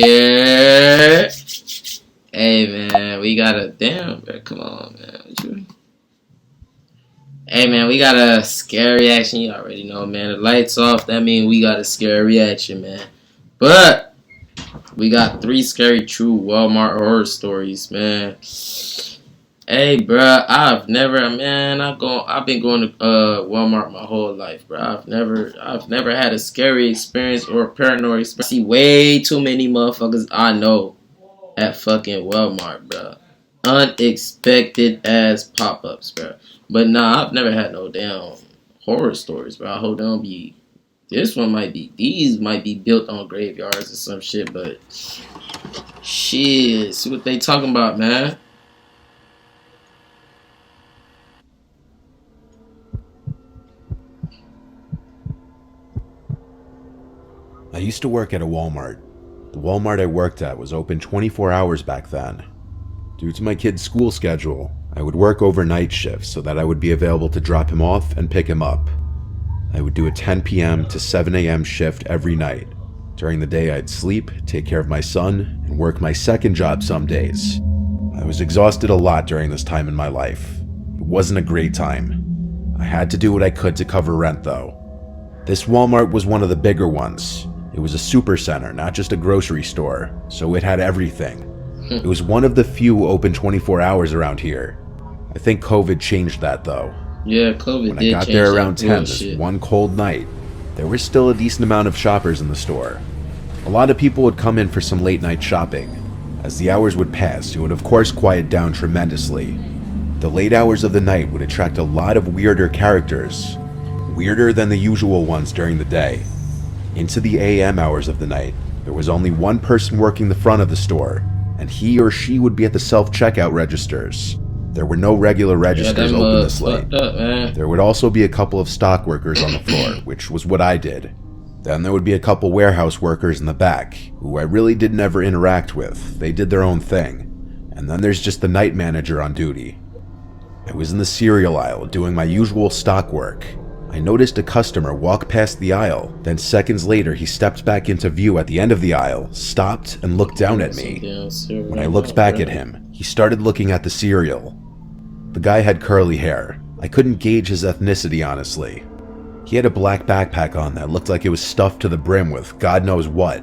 Yeah. Hey man, we got a damn, bro. Come on, man. Hey man, we got a scary reaction. You already know, man. The lights off. That means we got a scary reaction, man. But we got 3 scary true Walmart horror stories, man. Hey, bro, I've been going to Walmart my whole life, bro. I've never had a scary experience or a paranoid experience. I see way too many motherfuckers I know at fucking Walmart, bro. Unexpected ass pop-ups, bro. But nah, I've never had no damn horror stories, bro. I hope they don't be. These might be built on graveyards or some shit, but shit, see what they talking about, man. I used to work at a Walmart. The Walmart I worked at was open 24 hours back then. Due to my kid's school schedule, I would work overnight shifts so that I would be available to drop him off and pick him up. I would do a 10 p.m. to 7 a.m. shift every night. During the day I'd sleep, take care of my son, and work my second job some days. I was exhausted a lot during this time in my life. It wasn't a great time. I had to do what I could to cover rent though. This Walmart was one of the bigger ones. It was a super center, not just a grocery store, so it had everything. It was one of the few open 24 hours around here. I think COVID changed that though. Yeah, COVID When I got there around 10 this one cold night, there was still a decent amount of shoppers in the store. A lot of people would come in for some late night shopping. As the hours would pass, it would of course quiet down tremendously. The late hours of the night would attract a lot of weirder characters. Weirder than the usual ones during the day. Into the AM hours of the night, there was only one person working the front of the store, and he or she would be at the self-checkout registers. There were no regular registers open this late. There would also be a couple of stock workers on the floor, which was what I did. Then there would be a couple warehouse workers in the back, who I really didn't ever interact with. They did their own thing. And then there's just the night manager on duty. I was in the cereal aisle doing my usual stock work. I noticed a customer walk past the aisle, then seconds later he stepped back into view at the end of the aisle, stopped, and looked down at me. When I looked back at him, he started looking at the cereal. The guy had curly hair. I couldn't gauge his ethnicity honestly. He had a black backpack on that looked like it was stuffed to the brim with God knows what.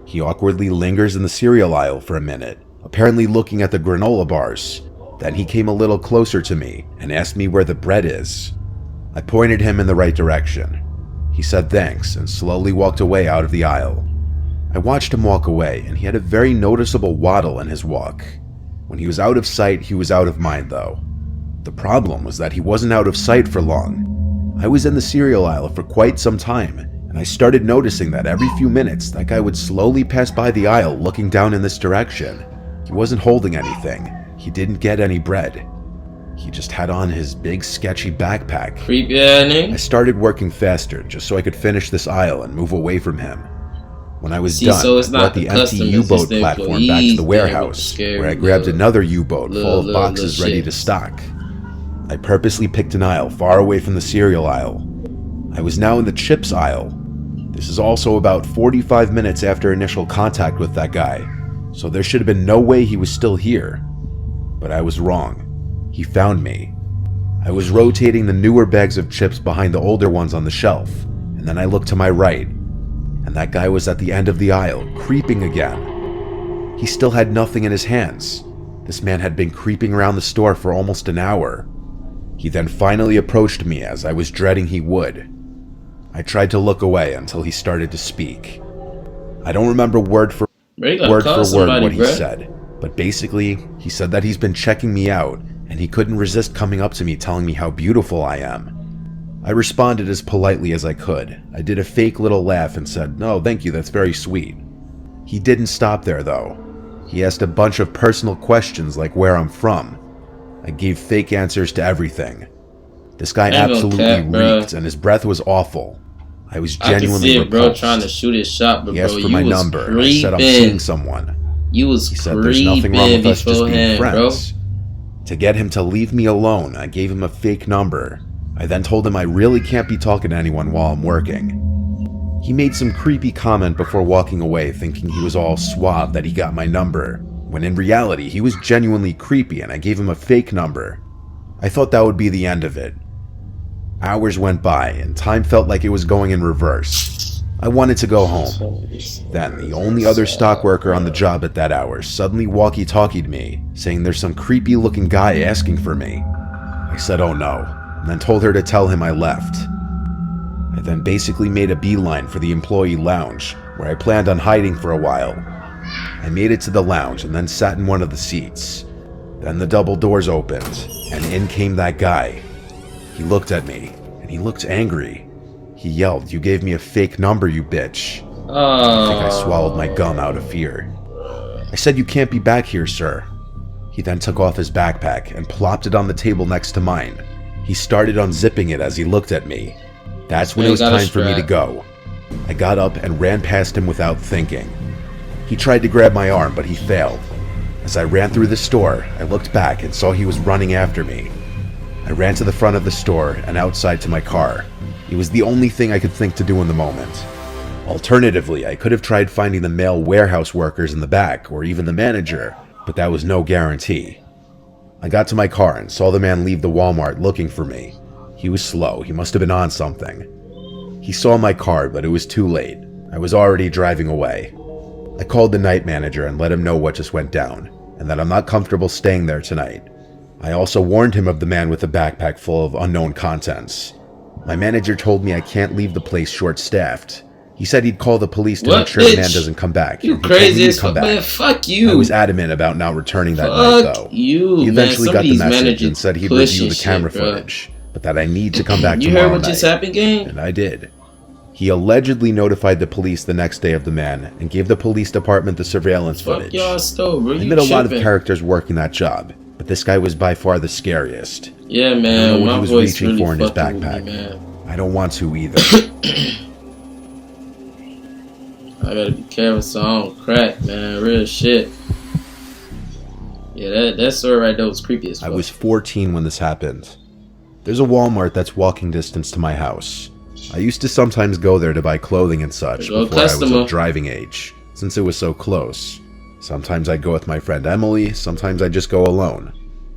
He awkwardly lingers in the cereal aisle for a minute, apparently looking at the granola bars. Then he came a little closer to me and asked me where the bread is. I pointed him in the right direction. He said thanks and slowly walked away out of the aisle. I watched him walk away, and he had a very noticeable waddle in his walk. When he was out of sight, he was out of mind though. The problem was that he wasn't out of sight for long. I was in the cereal aisle for quite some time, and I started noticing that every few minutes that guy would slowly pass by the aisle looking down in this direction. He wasn't holding anything. He didn't get any bread. He just had on his big sketchy backpack. Creepy ass. I started working faster just so I could finish this aisle and move away from him. When I was done, I brought the empty U-boat platform back to the warehouse, where I grabbed another U-boat full of boxes ready to stock. I purposely picked an aisle far away from the cereal aisle. I was now in the chips aisle. This is also about 45 minutes after initial contact with that guy, so there should have been no way he was still here. But I was wrong. He found me. I was rotating the newer bags of chips behind the older ones on the shelf, and then I looked to my right, and that guy was at the end of the aisle, creeping again. He still had nothing in his hands. This man had been creeping around the store for almost an hour. He then finally approached me as I was dreading he would. I tried to look away until he started to speak. I don't remember word for word what he said, but basically, he said that he's been checking me out, and he couldn't resist coming up to me telling me how beautiful I am. I responded as politely as I could. I did a fake little laugh and said, "No, thank you, that's very sweet." He didn't stop there though. He asked a bunch of personal questions like where I'm from. I gave fake answers to everything. This guy absolutely reeked, and his breath was awful. I was genuinely repulsed. Bro trying to shoot his shot, but he asked for my number, and I said I'm seeing someone. He said there's nothing wrong with us just being friends. To get him to leave me alone, I gave him a fake number. I then told him I really can't be talking to anyone while I'm working. He made some creepy comment before walking away, thinking he was all suave that he got my number, when in reality he was genuinely creepy and I gave him a fake number. I thought that would be the end of it. Hours went by and time felt like it was going in reverse. I wanted to go home. Then the only other stock worker on the job at that hour suddenly walkie-talkied me, saying there's some creepy looking guy asking for me. I said oh no, and then told her to tell him I left. I then basically made a beeline for the employee lounge, where I planned on hiding for a while. I made it to the lounge and then sat in one of the seats. Then the double doors opened, and in came that guy. He looked at me, and he looked angry. He yelled, "You gave me a fake number, you bitch." I think I swallowed my gum out of fear. I said, "You can't be back here, sir." He then took off his backpack and plopped it on the table next to mine. He started unzipping it as he looked at me. That's when it was time for me to go. I got up and ran past him without thinking. He tried to grab my arm, but he failed. As I ran through the store, I looked back and saw he was running after me. I ran to the front of the store and outside to my car. It was the only thing I could think to do in the moment. Alternatively, I could have tried finding the male warehouse workers in the back, or even the manager, but that was no guarantee. I got to my car and saw the man leave the Walmart looking for me. He was slow. He must have been on something. He saw my car, but it was too late. I was already driving away. I called the night manager and let him know what just went down, and that I'm not comfortable staying there tonight. I also warned him of the man with the backpack full of unknown contents. My manager told me I can't leave the place short-staffed. He said he'd call the police to make sure the man doesn't come back. You crazy as fuck, man. Fuck you. I was adamant about not returning that night, though. He eventually got the message and said he'd review the camera footage, but that I need to come back tomorrow night. You heard what just happened, gang? And I did. He allegedly notified the police the next day of the man and gave the police department the surveillance footage. Y'all stole, bro. I met a lot of characters working that job, but this guy was by far the scariest. Yeah, man. I don't know what he was reaching for in his backpack. I don't want to either. I gotta be careful so I don't crack, man. Real shit. Yeah, that story right there was creepy as fuck. I was 14 when this happened. There's a Walmart that's walking distance to my house. I used to sometimes go there to buy clothing and such before I was of driving age, since it was so close. Sometimes I'd go with my friend Emily, sometimes I'd just go alone.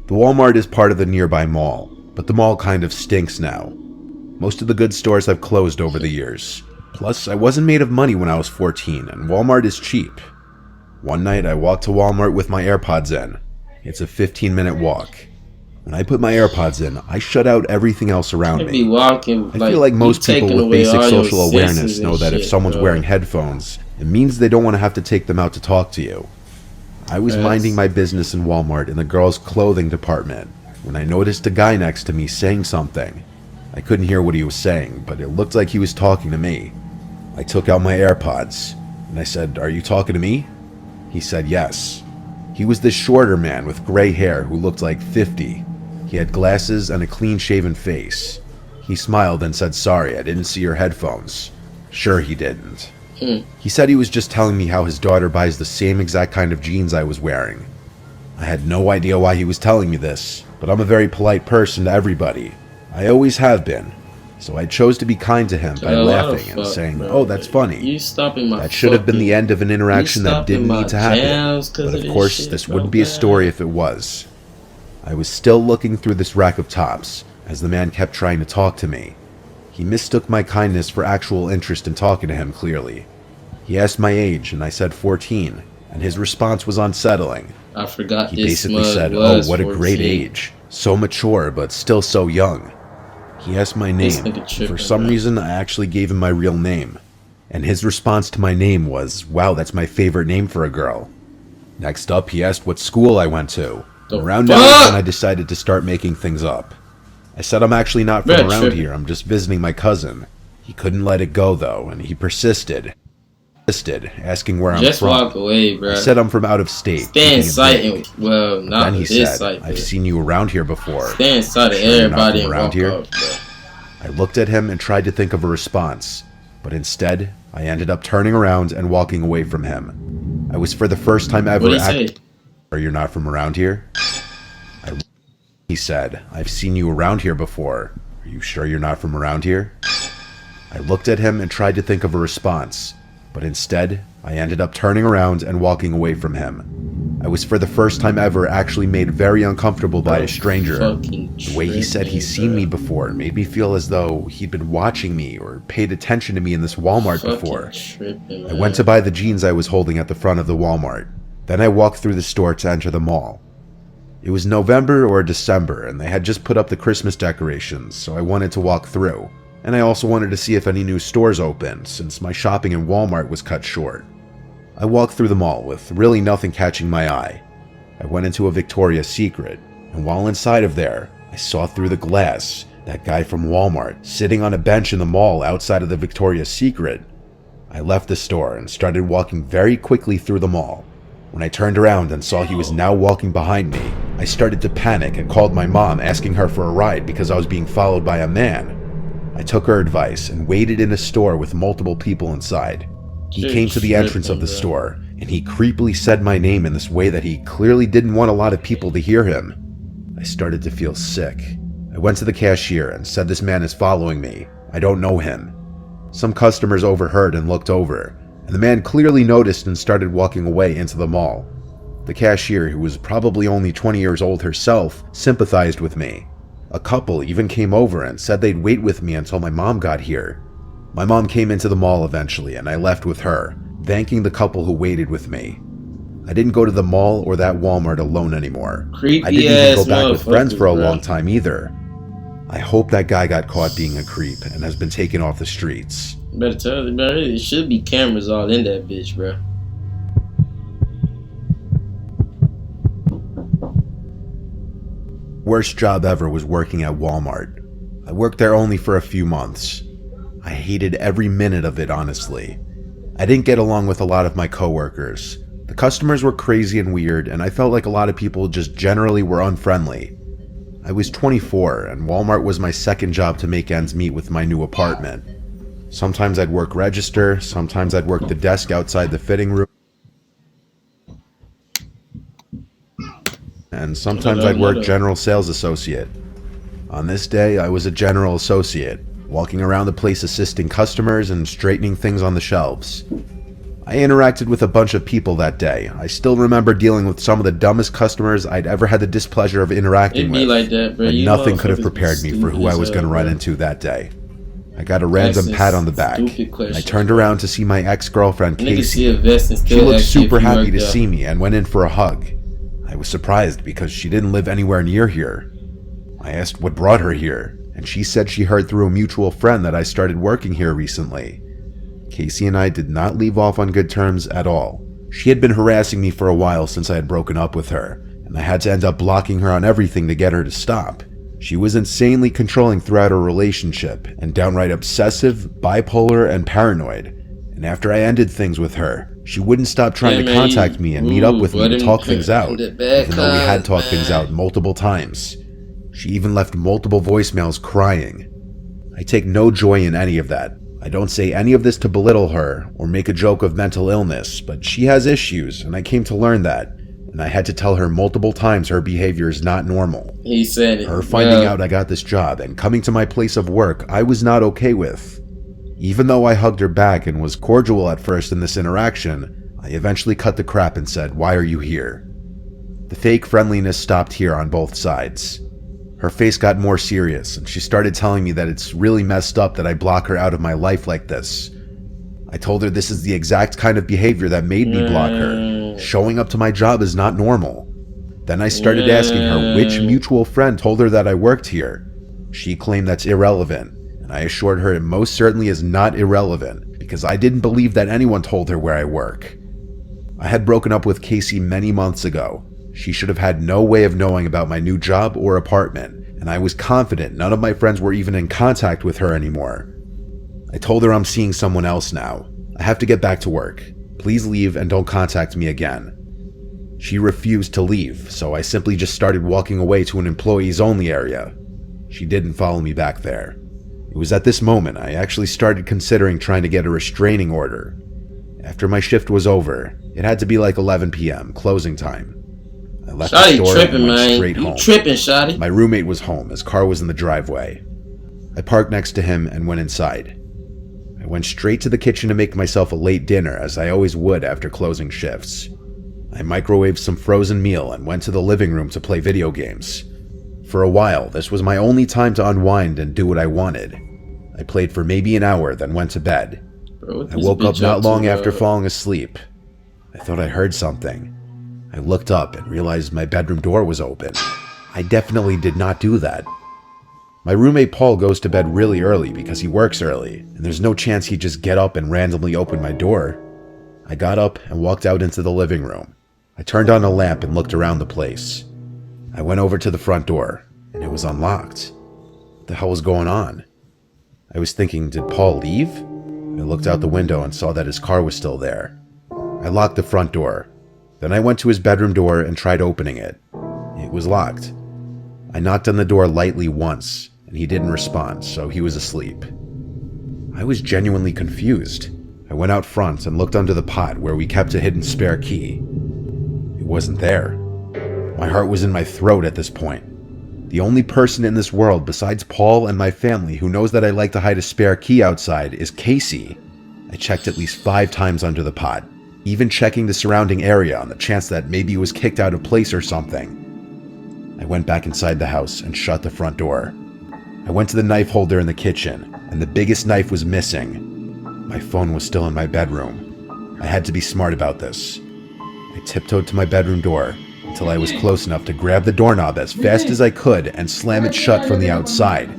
The Walmart is part of the nearby mall, but the mall kind of stinks now. Most of the good stores have closed over the years. Plus, I wasn't made of money when I was 14, and Walmart is cheap. One night, I walked to Walmart with my AirPods in. It's a 15-minute walk. When I put my AirPods in, I shut out everything else around me. I feel like most people with basic social awareness know that if someone's wearing headphones, it means they don't want to have to take them out to talk to you. I was minding my business in Walmart in the girls' clothing department when I noticed a guy next to me saying something. I couldn't hear what he was saying, but it looked like he was talking to me. I took out my AirPods, and I said, "Are you talking to me?" He said yes. He was this shorter man with gray hair who looked like 50. He had glasses and a clean-shaven face. He smiled and said, "Sorry, I didn't see your headphones." Sure he didn't. He said he was just telling me how his daughter buys the same exact kind of jeans I was wearing. I had no idea why he was telling me this, but I'm a very polite person to everybody. I always have been. So I chose to be kind to him by laughing and saying, "Oh, that's funny." That should have been the end of an interaction that didn't need to happen. But of course, this wouldn't be a story if it was. I was still looking through this rack of tops as the man kept trying to talk to me. He mistook my kindness for actual interest in talking to him, clearly. He asked my age, and I said 14, and his response was unsettling. I forgot He basically said, "Oh, what a great age. So mature, but still so young." He asked my name. For some reason, I actually gave him my real name. And his response to my name was, "Wow, that's my favorite name for a girl." Next up, he asked what school I went to. Around now is when I decided to start making things up. I said I'm actually not from around here, I'm just visiting my cousin. He couldn't let it go, though, and he persisted, asking where I'm from. Just walk away, bro. I said I'm from out of state. Stay in sight. Well, not then he said, "I've seen you around here before." Stay in sight of everybody around here. I looked at him and tried to think of a response, but instead, I ended up turning around and walking away from him. I was for the first time ever asking, "Are you not from around here?" He said, "I've seen you around here before. Are you sure you're not from around here?" I looked at him and tried to think of a response, but instead, I ended up turning around and walking away from him. I was for the first time ever actually made very uncomfortable by a stranger. The way he said he's seen me before made me feel as though he'd been watching me or paid attention to me in this Walmart before. I went to buy the jeans I was holding at the front of the Walmart. Then I walked through the store to enter the mall. It was November or December, and they had just put up the Christmas decorations, so I wanted to walk through. And I also wanted to see if any new stores opened, since my shopping in Walmart was cut short. I walked through the mall with really nothing catching my eye. I went into a Victoria's Secret, and while inside of there, I saw through the glass that guy from Walmart sitting on a bench in the mall outside of the Victoria's Secret. I left the store and started walking very quickly through the mall. When I turned around and saw he was now walking behind me, I started to panic and called my mom asking her for a ride because I was being followed by a man. I took her advice and waited in a store with multiple people inside. He came to the entrance of the store, and he creepily said my name in this way that he clearly didn't want a lot of people to hear him. I started to feel sick. I went to the cashier and said this man is following me. I don't know him. Some customers overheard and looked over, and the man clearly noticed and started walking away into the mall. The cashier, who was probably only 20 years old herself, sympathized with me. A couple even came over and said they'd wait with me until my mom got here. My mom came into the mall eventually, and I left with her, thanking the couple who waited with me. I didn't go to the mall or that Walmart alone anymore. I didn't even go back with friends for a long time either. I hope that guy got caught being a creep and has been taken off the streets. Better tell you, bro. There should be cameras all in that bitch, bro. Worst job ever was working at Walmart. I worked there only for a few months. I hated every minute of it, honestly. I didn't get along with a lot of my coworkers. The customers were crazy and weird, and I felt like a lot of people just generally were unfriendly. I was 24, and Walmart was my second job to make ends meet with my new apartment. Sometimes I'd work register, sometimes I'd work the desk outside the fitting room, and sometimes I'd work general sales associate. On this day, I was a general associate, walking around the place assisting customers and straightening things on the shelves. I interacted with a bunch of people that day. I still remember dealing with some of the dumbest customers I'd ever had the displeasure of interacting with, like that, bro. And nothing could have prepared me for who I was going to run into that day. I got a random pat on the back. I turned around to see my ex-girlfriend, Casey. She looked super happy to see me and went in for a hug. I was surprised because she didn't live anywhere near here. I asked what brought her here, and she said she heard through a mutual friend that I started working here recently. Casey and I did not leave off on good terms at all. She had been harassing me for a while since I had broken up with her, and I had to end up blocking her on everything to get her to stop. She was insanely controlling throughout our relationship, and downright obsessive, bipolar, and paranoid. And after I ended things with her, she wouldn't stop trying to contact me and meet up with me to talk things out, even though we had talked things out multiple times. She even left multiple voicemails crying. I take no joy in any of that. I don't say any of this to belittle her or make a joke of mental illness, but she has issues, and I came to learn that. And I had to tell her multiple times her behavior is not normal. He said it. Her finding out I got this job and coming to my place of work, I was not okay with. Even though I hugged her back and was cordial at first in this interaction, I eventually cut the crap and said, "Why are you here?" The fake friendliness stopped here on both sides. Her face got more serious, and she started telling me that it's really messed up that I block her out of my life like this. I told her this is the exact kind of behavior that made me block her. Showing up to my job is not normal. Then I started asking her which mutual friend told her that I worked here. She claimed that's irrelevant, and I assured her it most certainly is not irrelevant, because I didn't believe that anyone told her where I work. I had broken up with Casey many months ago. She should have had no way of knowing about my new job or apartment, and I was confident none of my friends were even in contact with her anymore. I told her I'm seeing someone else now. I have to get back to work. Please leave and don't contact me again. She refused to leave, so I simply just started walking away to an employees only area. She didn't follow me back there. It was at this moment I actually started considering trying to get a restraining order. After my shift was over, it had to be like 11 p.m., closing time. I left the store and went straight home. Tripping, Shotty. My roommate was home. His car was in the driveway. I parked next to him and went inside. I went straight to the kitchen to make myself a late dinner, as I always would after closing shifts. I microwaved some frozen meal and went to the living room to play video games. For a while, this was my only time to unwind and do what I wanted. I played for maybe an hour, then went to bed. I woke up not long after falling asleep. I thought I heard something. I looked up and realized my bedroom door was open. I definitely did not do that. My roommate Paul goes to bed really early because he works early, and there's no chance he'd just get up and randomly open my door. I got up and walked out into the living room. I turned on a lamp and looked around the place. I went over to the front door, and it was unlocked. What the hell was going on? I was thinking, did Paul leave? I looked out the window and saw that his car was still there. I locked the front door. Then I went to his bedroom door and tried opening it. It was locked. I knocked on the door lightly once, and he didn't respond, so he was asleep. I was genuinely confused. I went out front and looked under the pot where we kept a hidden spare key. It wasn't there. My heart was in my throat at this point. The only person in this world besides Paul and my family who knows that I like to hide a spare key outside is Casey. I checked at least 5 times under the pot, even checking the surrounding area on the chance that maybe it was kicked out of place or something. I went back inside the house and shut the front door. I went to the knife holder in the kitchen, and the biggest knife was missing. My phone was still in my bedroom. I had to be smart about this. I tiptoed to my bedroom door until I was close enough to grab the doorknob as fast as I could and slam it shut from the outside.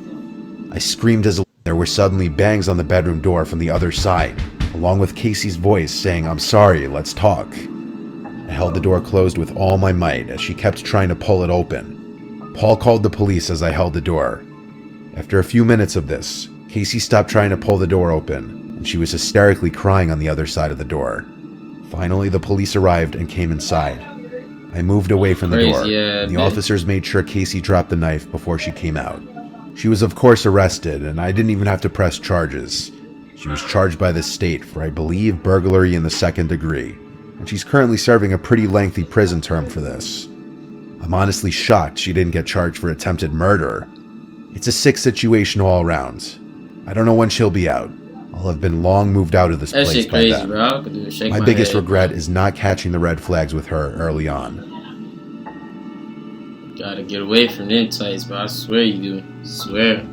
I screamed as there were suddenly bangs on the bedroom door from the other side, along with Casey's voice saying, "I'm sorry, let's talk." I held the door closed with all my might as she kept trying to pull it open. Paul called the police as I held the door. After a few minutes of this, Casey stopped trying to pull the door open, and she was hysterically crying on the other side of the door. Finally, the police arrived and came inside. I moved away from the door, and the officers made sure Casey dropped the knife before she came out. She was of course arrested, and I didn't even have to press charges. She was charged by the state for, I believe, burglary in the 2nd degree, and she's currently serving a pretty lengthy prison term for this. I'm honestly shocked she didn't get charged for attempted murder. It's a sick situation all around. I don't know when she'll be out. I'll have been long moved out of this place by then. Bro. My biggest regret is not catching the red flags with her early on. Gotta get away from them types, bro. I swear you do. Swear.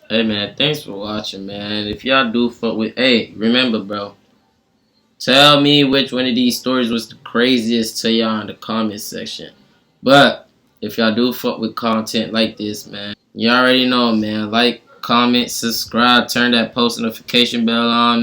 Hey, man, thanks for watching, man. If y'all do fuck with... Hey, remember, bro. Tell me which one of these stories was the craziest to y'all in the comment section. But if y'all do fuck with content like this, man, you already know, man. Like, comment, subscribe, turn that post notification bell on, man.